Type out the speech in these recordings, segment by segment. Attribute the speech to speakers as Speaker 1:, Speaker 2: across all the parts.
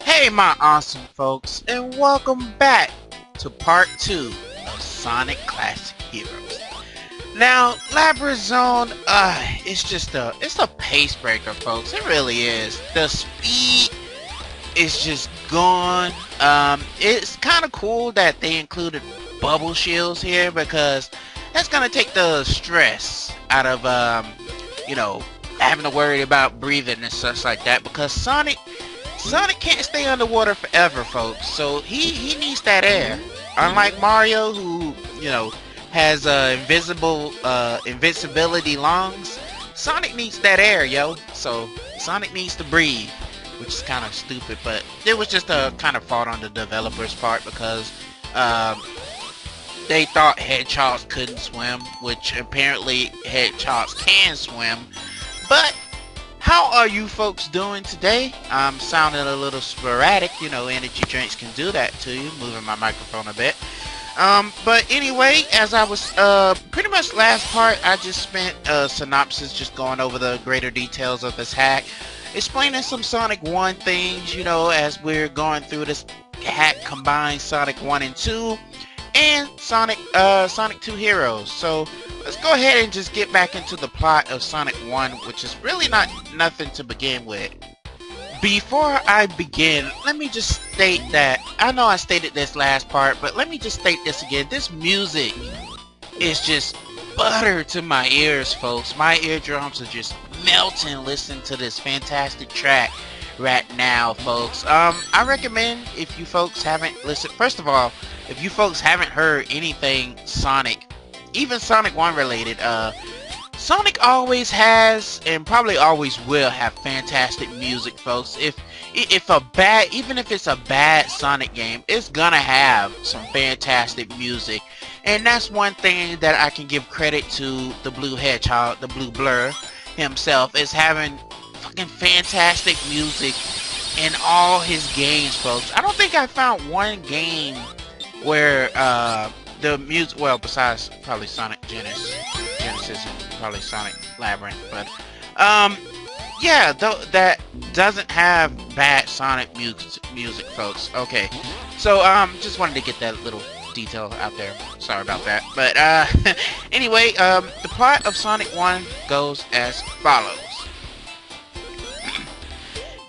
Speaker 1: Hey my awesome folks, and welcome back to part 2 of Sonic Classic Heroes. Now, Labyrinth Zone, it's a pace breaker, folks. It really is. The speed is just gone. It's kind of cool that they included bubble shields here because that's gonna take the stress out of having to worry about breathing and such like that, because Sonic can't stay underwater forever, folks, so he needs that air. Unlike Mario, who, has invincibility lungs, Sonic needs that air, yo. So Sonic needs to breathe, which is kind of stupid, but it was just a kind of fault on the developers' part because they thought hedgehogs couldn't swim, which apparently hedgehogs can swim. But how are you folks doing today? I'm sounding a little sporadic. Energy drinks can do that to you. Moving my microphone a bit. But anyway, as I was pretty much last part, I just spent a synopsis just going over the greater details of this hack, explaining some Sonic 1 things, as we're going through this hack combined Sonic 1 and 2 and Sonic 2 Heroes. So let's go ahead and just get back into the plot of Sonic 1, which is really nothing to begin with. Before I begin, let me just state that, I know I stated this last part, but let me just state this again. This music is just butter to my ears, folks. My eardrums are just melting listening to this fantastic track right now, folks. I recommend, if you folks haven't listened, first of all, if you folks haven't heard anything Sonic, even Sonic 1 related, Sonic always has and probably always will have fantastic music, folks. Even if it's a bad Sonic game, it's gonna have some fantastic music. And that's one thing that I can give credit to the Blue Hedgehog, the Blue Blur himself, is having fucking fantastic music in all his games, folks. I don't think I found one game where the music, well, besides probably Sonic Genesis and probably Sonic Labyrinth, but yeah, that doesn't have bad Sonic music, folks. Okay, so just wanted to get that little detail out there. Sorry about that, but anyway, the plot of Sonic 1 goes as follows.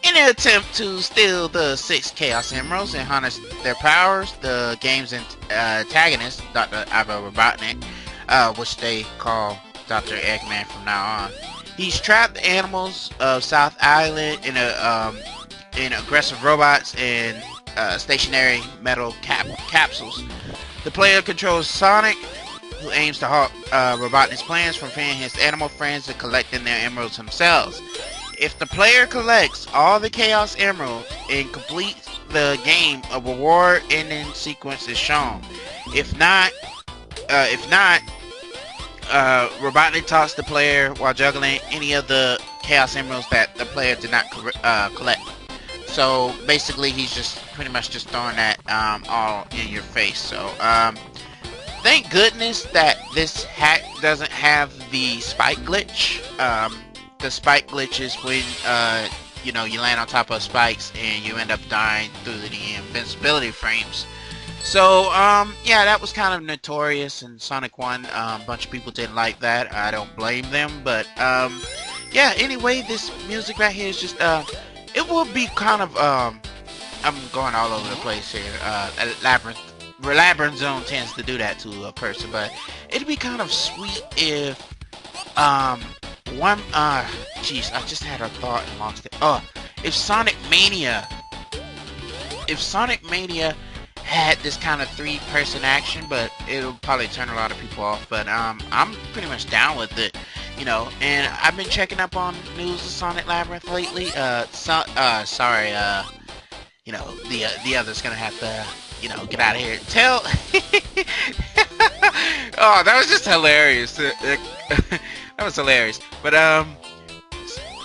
Speaker 1: In an attempt to steal the 6 Chaos Emeralds and harness their powers, the game's antagonist, Dr. Ivo Robotnik, which they call Dr. Eggman from now on, he's trapped the animals of South Island in aggressive robots and stationary metal capsules. The player controls Sonic, who aims to halt Robotnik's plans from freeing his animal friends and collecting their emeralds themselves. If the player collects all the Chaos Emeralds and completes the game, a reward ending sequence is shown. If not, Robotnik tosses the player while juggling any of the Chaos Emeralds that the player did not collect. So basically, he's just pretty much just throwing that all in your face. So thank goodness that this hack doesn't have the spike glitch. The spike glitch is when you land on top of spikes and you end up dying through the invincibility frames. So yeah, that was kind of notorious in Sonic 1. A bunch of people didn't like that. I don't blame them, but yeah, anyway, this music right here is just it will be kind of I'm going all over the place here. Labyrinth Zone tends to do that to a person, but it'd be kind of sweet if jeez, I just had a thought and lost it. If Sonic Mania had this kind of 3-person action, but it'll probably turn a lot of people off. But I'm pretty much down with it, and I've been checking up on news of Sonic Labyrinth lately. Sorry, the other's gonna have to, get out of here. Oh, that was just hilarious. That was hilarious. But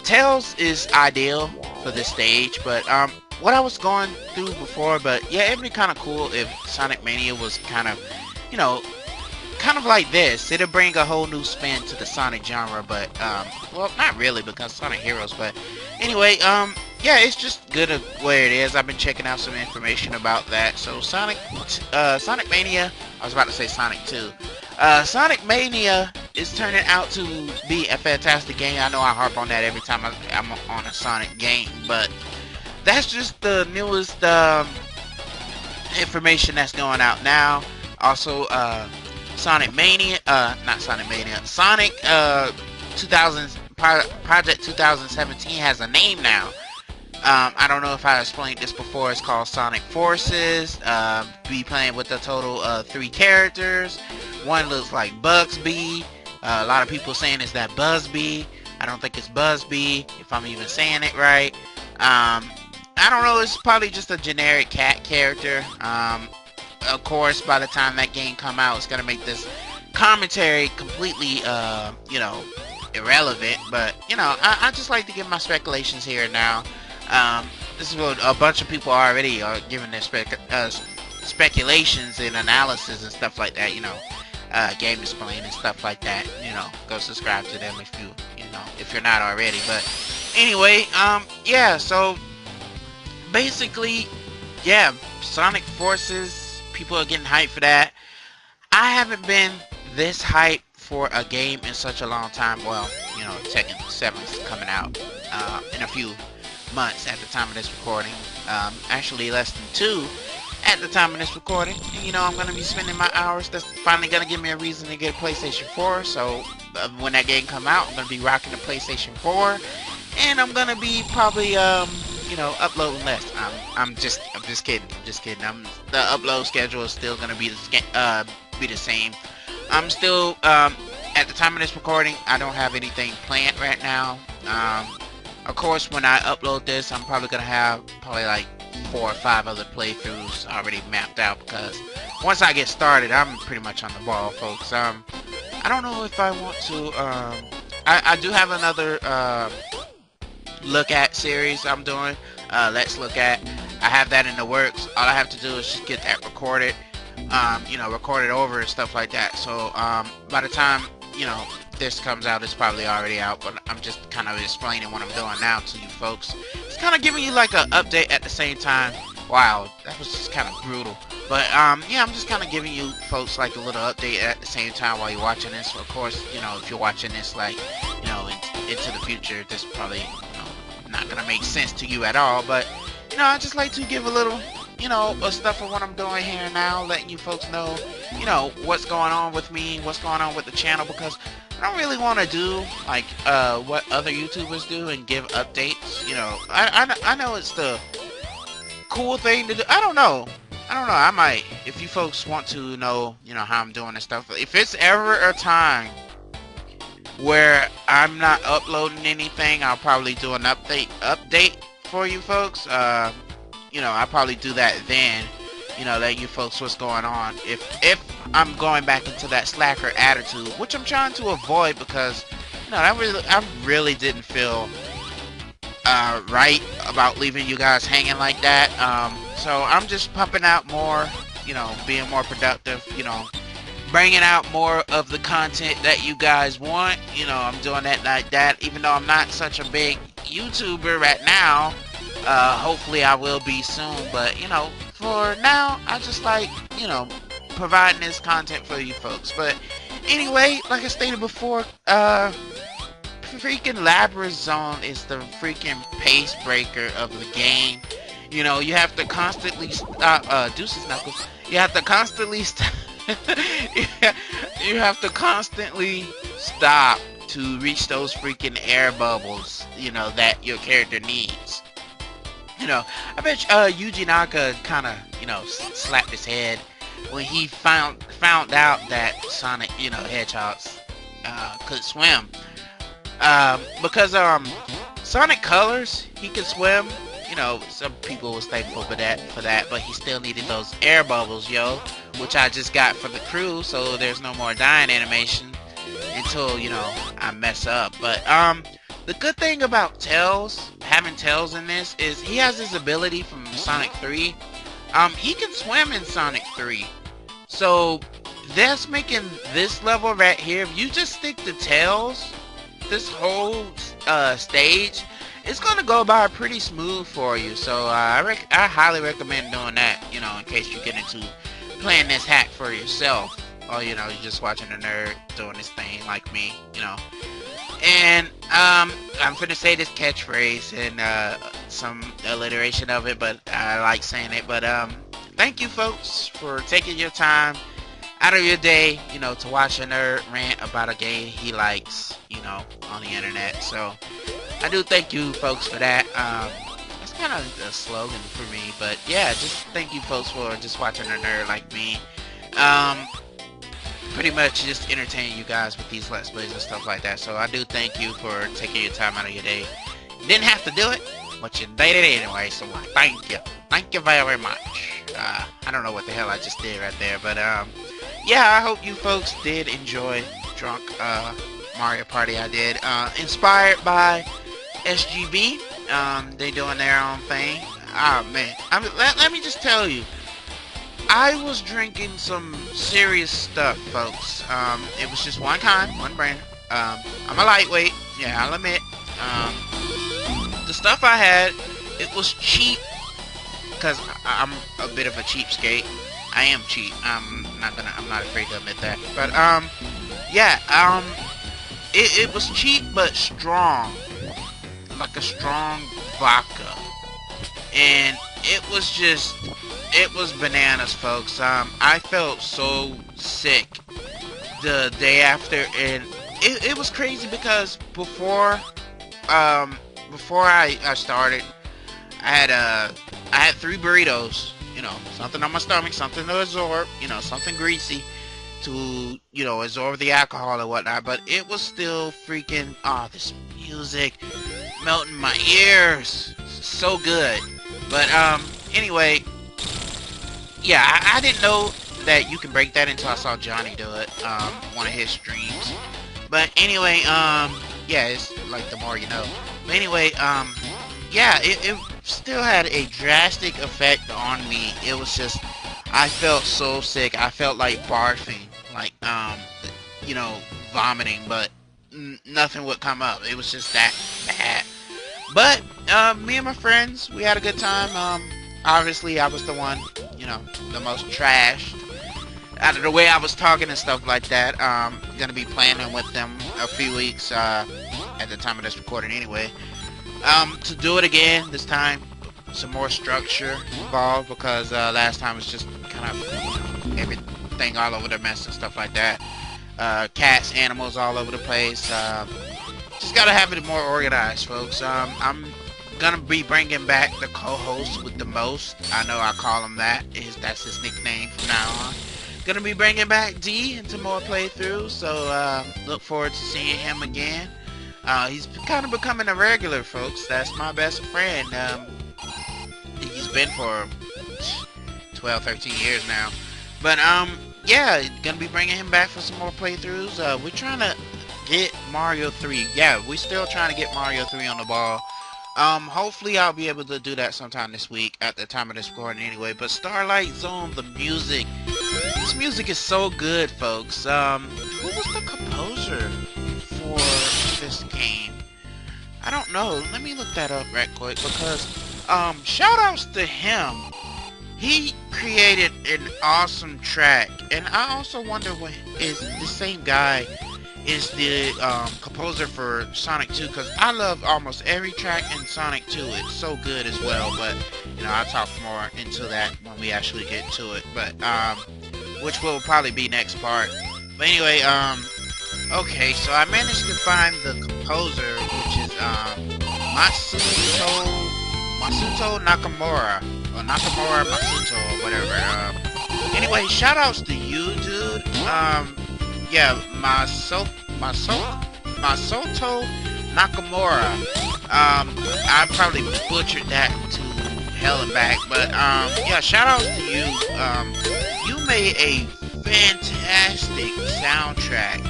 Speaker 1: Tails is ideal for this stage, but what I was going through before, but yeah, it'd be kind of cool if Sonic Mania was kind of like this. It'd bring a whole new spin to the Sonic genre, but well, not really, because Sonic Heroes. But anyway, yeah, it's just good of where it is. I've been checking out some information about that. So Sonic Mania, I was about to say Sonic 2. Sonic Mania is turning out to be a fantastic game. I know I harp on that every time I'm on a Sonic game, but that's just the newest information that's going out now. Also, Sonic Mania, not Sonic Mania, Sonic 2000 Project 2017 has a name now. I don't know if I explained this before. It's called Sonic Forces. Be playing with a total of 3 characters. One looks like Bugsby. A lot of people saying it's that Buzzby. I don't think it's Buzzby, if I'm even saying it right. I don't know. It's probably just a generic cat character. Of course, by the time that game come out, it's gonna make this commentary completely, you know, irrelevant. But you know, I just like to give my speculations here and now. This is what a bunch of people already are giving their speculations and analysis and stuff like that. You know, game explain and stuff like that. You know, go subscribe to them if if you're not already. But anyway, yeah. So basically, yeah, Sonic Forces. People are getting hyped for that. I haven't been this hyped for a game in such a long time. Well, you know, Tekken 7 is coming out in a few months at the time of this recording. Actually less than 2 at the time of this recording. And, you know, I'm going to be spending my hours. That's finally going to give me a reason to get a PlayStation 4. So when that game come out, I'm going to be rocking the PlayStation 4. And I'm going to be probably, you know, uploading less. I'm just kidding. The upload schedule is still going to be the same. I'm still, at the time of this recording, I don't have anything planned right now. Of course, when I upload this, I'm probably going to have like 4 or 5 other playthroughs already mapped out, because once I get started, I'm pretty much on the ball, folks. I don't know if I want to, I do have another, look at series I'm doing. Let's look at. I have that in the works. All I have to do is just get that recorded. You know, record it over and stuff like that. So by the time, you know, this comes out, it's probably already out. But I'm just kind of explaining what I'm doing now to you folks. It's kind of giving you like an update at the same time. Wow, that was just kind of brutal. But yeah, I'm just kind of giving you folks like a little update at the same time while you're watching this. So of course, you know, if you're watching this like, you know, into the future, this probably, you know, not gonna make sense to you at all. But you know, I just like to give a little, you know, stuff of what I'm doing here and now, letting you folks know, you know, what's going on with me, what's going on with the channel, because I don't really want to do like what other YouTubers do and give updates. You know, I know it's the cool thing to do. I don't know. I might, if you folks want to know, you know, how I'm doing and stuff. If it's ever a time where I'm not uploading anything, I'll probably do an update for you folks. You know, I'll probably do that then. You know, let you folks what's going on. If I'm going back into that slacker attitude, which I'm trying to avoid, because you know, I really didn't feel right about leaving you guys hanging like that. So I'm just pumping out more, you know, being more productive, you know, bringing out more of the content that you guys want. You know, I'm doing that like that, even though I'm not such a big YouTuber right now. Hopefully I will be soon, but you know, for now, I just like, you know, providing this content for you folks. But anyway, like I stated before, freaking Labyrinth Zone is the freaking pace breaker of the game. You know, you have to constantly stop, Deuces Knuckles, you have to constantly stop, you have to constantly stop to reach those freaking air bubbles, you know, that your character needs. You know, I bet Yuji Naka kind of, you know, slapped his head when he found out that Sonic, you know, Hedgehogs could swim. Because Sonic Colors, he could swim. You know, some people was thankful for that, but he still needed those air bubbles, yo, which I just got for the crew, so there's no more dying animation until, you know, I mess up. But the good thing about Tails, having Tails in this, is he has his ability from Sonic 3. He can swim in Sonic 3. So that's making this level right here, if you just stick to Tails this whole stage, it's gonna go by pretty smooth for you. So I highly recommend doing that. You know, in case you get into playing this hack for yourself, or you know, you're just watching a nerd doing this thing like me. You know, and I'm finna say this catchphrase and some alliteration of it, but I like saying it. But thank you folks for taking your time out of your day, you know, to watch a nerd rant about a game he likes, you know, on the internet. So I do thank you folks for that. That's kind of a slogan for me, but yeah, just thank you folks for just watching a nerd like me. Pretty much just entertain you guys with these Let's Plays and stuff like that. So I do thank you for taking your time out of your day. You didn't have to do it, but you did it anyway, so thank you. Thank you very much. I don't know what the hell I just did right there, but yeah, I hope you folks did enjoy Drunk Mario Party. I did. Inspired by SGB. They doing their own thing. Oh man, let me just tell you, I was drinking some serious stuff, folks. It was just one kind, one brand. I'm a lightweight, yeah, I'll admit. The stuff I had, it was cheap, because I'm a bit of a cheapskate. I am cheap. I'm not afraid to admit that. But yeah, it was cheap but strong, like a strong vodka, and it was bananas, folks. I felt so sick the day after, and it was crazy because before I started, I had 3 burritos. You know, something on my stomach, something to absorb, you know, something greasy to, you know, absorb the alcohol and whatnot. But it was still freaking, this music melting my ears, so good. But anyway, yeah, I didn't know that you can break that until I saw Johnny do it, one of his streams. But anyway, yeah, it's like the more you know. But anyway, yeah, it still had a drastic effect on me. It was just, I felt so sick. I felt like barfing, like, you know, vomiting, but nothing would come up. It was just that bad. But, me and my friends, we had a good time. Obviously, I was the one, you know, the most trashed. Out of the way I was talking and stuff like that. Gonna be planning with them a few weeks, at the time of this recording anyway. To do it again, this time, some more structure involved, because last time was just kind of, you know, everything all over the mess and stuff like that. Cats, animals all over the place. Just gotta have it more organized, folks. I'm gonna be bringing back the co-host with the most. I know I call him that. That's his nickname from now on. Gonna be bringing back D into more playthroughs, so look forward to seeing him again. He's kind of becoming a regular, folks. That's my best friend. He's been for 12, 13 years now. But, yeah, gonna be bringing him back for some more playthroughs. We're trying to get Mario 3. Yeah, we're still trying to get Mario 3 on the ball. Hopefully I'll be able to do that sometime this week at the time of this recording anyway. But Starlight Zone, the music. This music is so good, folks. Who was the composer for this game? I don't know. Let me look that up right quick, because shout outs to him. He created an awesome track, and I also wonder when is the same guy is the composer for Sonic 2, because I love almost every track in Sonic 2. It's so good as well, but you know, I'll talk more into that when we actually get to it, but which will probably be next part. But anyway, okay, so I managed to find the composer, which is Masuto Nakamura, or Nakamura Masuto, or whatever. Anyway, shout outs to you, dude. Yeah, Masoto Nakamura. I probably butchered that to hell and back, but yeah, shout out to you. You made a fantastic soundtrack.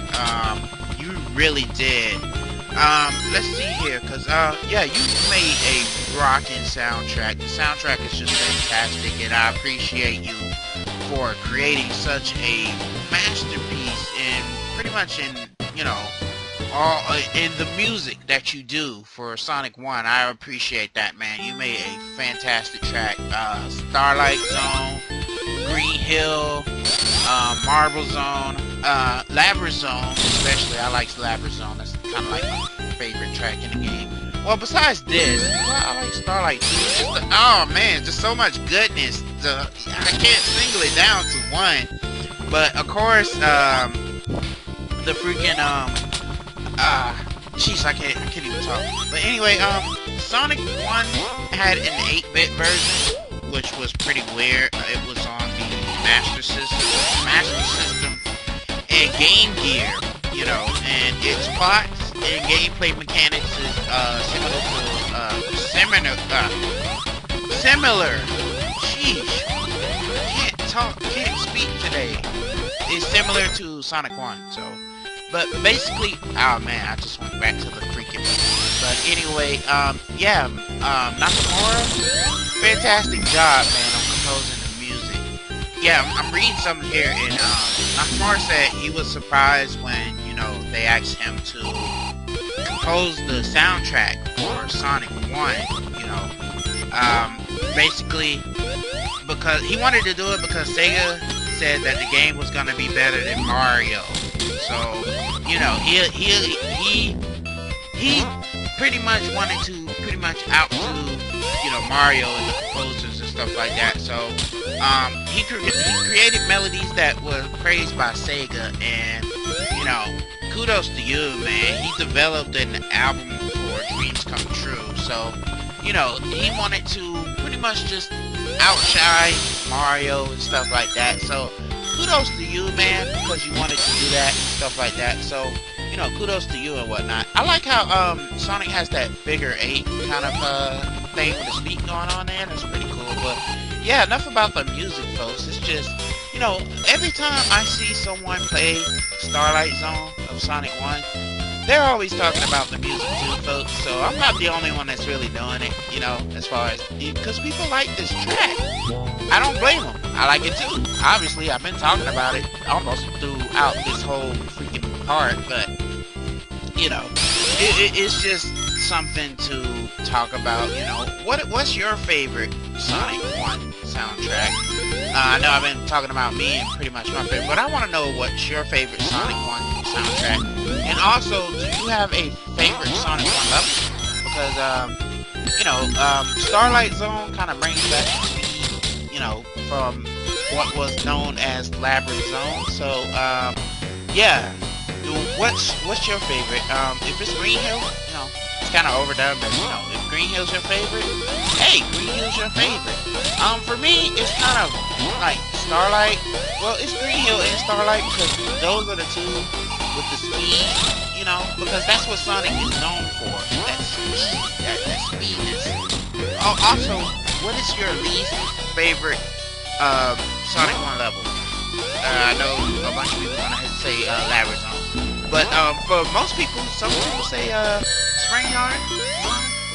Speaker 1: You really did. Let's see here, cause yeah, you made a rockin' soundtrack. The soundtrack is just fantastic, and I appreciate you for creating such a masterpiece in pretty much in, you know, all in the music that you do for Sonic 1. I appreciate that, man. You made a fantastic track. Starlight Zone, Green Hill, Marble Zone, Labyrinth Zone, especially. I like Labyrinth Zone. That's kind of like my favorite track in the game. Well, besides this, well, I like Starlight too. Oh man, just so much goodness. I can't single it down to one. But of course, the freaking jeez, I can't even talk. But anyway, Sonic 1 had an 8-bit version, which was pretty weird. It was on the Master System, and Game Gear, you know, and its plots and gameplay mechanics is similar. Sheesh, can't speak today. It's similar to Sonic 1, so. But basically, oh man, I just went back to the freaking. But anyway, yeah, Nakamura, fantastic job, man, on composing the music. Yeah, I'm reading something here, and Nakamura said he was surprised when, you know, they asked him to compose the soundtrack for Sonic 1, you know, basically, because he wanted to do it because Sega said that the game was gonna be better than Mario. So, you know, he pretty much wanted to outdo, you know, Mario and the composers and stuff like that. So, he created melodies that were praised by Sega, and, you know, kudos to you, man. He developed an album for Dreams Come True. So, you know, he wanted to pretty much just outshine Mario and stuff like that. So, kudos to you, man, because you wanted to do that and stuff like that. So, you know, kudos to you and whatnot. I like how Sonic has that figure 8 kind of thing with the speed going on there. That's pretty cool. But yeah, enough about the music, folks. It's just, you know, every time I see someone play Starlight Zone of Sonic 1, they're always talking about the music too, folks. So I'm not the only one that's really doing it, you know, as far as, because people like this track. I don't blame them. I like it too. Obviously, I've been talking about it almost throughout this whole freaking part, but, you know, it's just something to talk about, you know. What's your favorite Sonic 1 soundtrack? I know I've been talking about me and pretty much my favorite, but I want to know what's your favorite Sonic 1 soundtrack. And also, do you have a favorite Sonic 1 level? Because, you know, Starlight Zone kind of brings back speed, you know, from what was known as Labyrinth Zone. So, yeah, what's your favorite? If it's Green Hill, you know, it's kind of overdone, but, you know, if Green Hill's your favorite, hey, Green Hill's your favorite. For me, it's kind of like Starlight. Well, it's Green Hill and Starlight because those are the two with the speed, you know, because that's what Sonic is known for. That speed, that speedness. Oh, also, what is your least favorite Sonic 1 level? I know a bunch of people are gonna say Labyrinth Zone, but for most people, some people say Spring Yard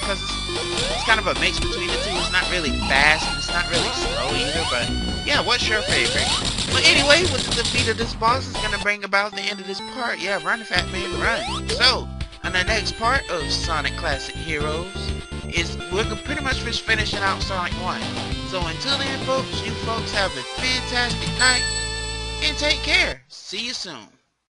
Speaker 1: because it's kind of a mix between the two. It's not really fast and it's not really slow either. But yeah, what's your favorite? But anyway, with the defeat of this boss is gonna bring about the end of this part. Yeah, run, fat man, run. So on the next part of Sonic Classic Heroes is we're pretty much just finishing out Sonic 1. So until then, folks, you folks have a fantastic night and take care. See you soon.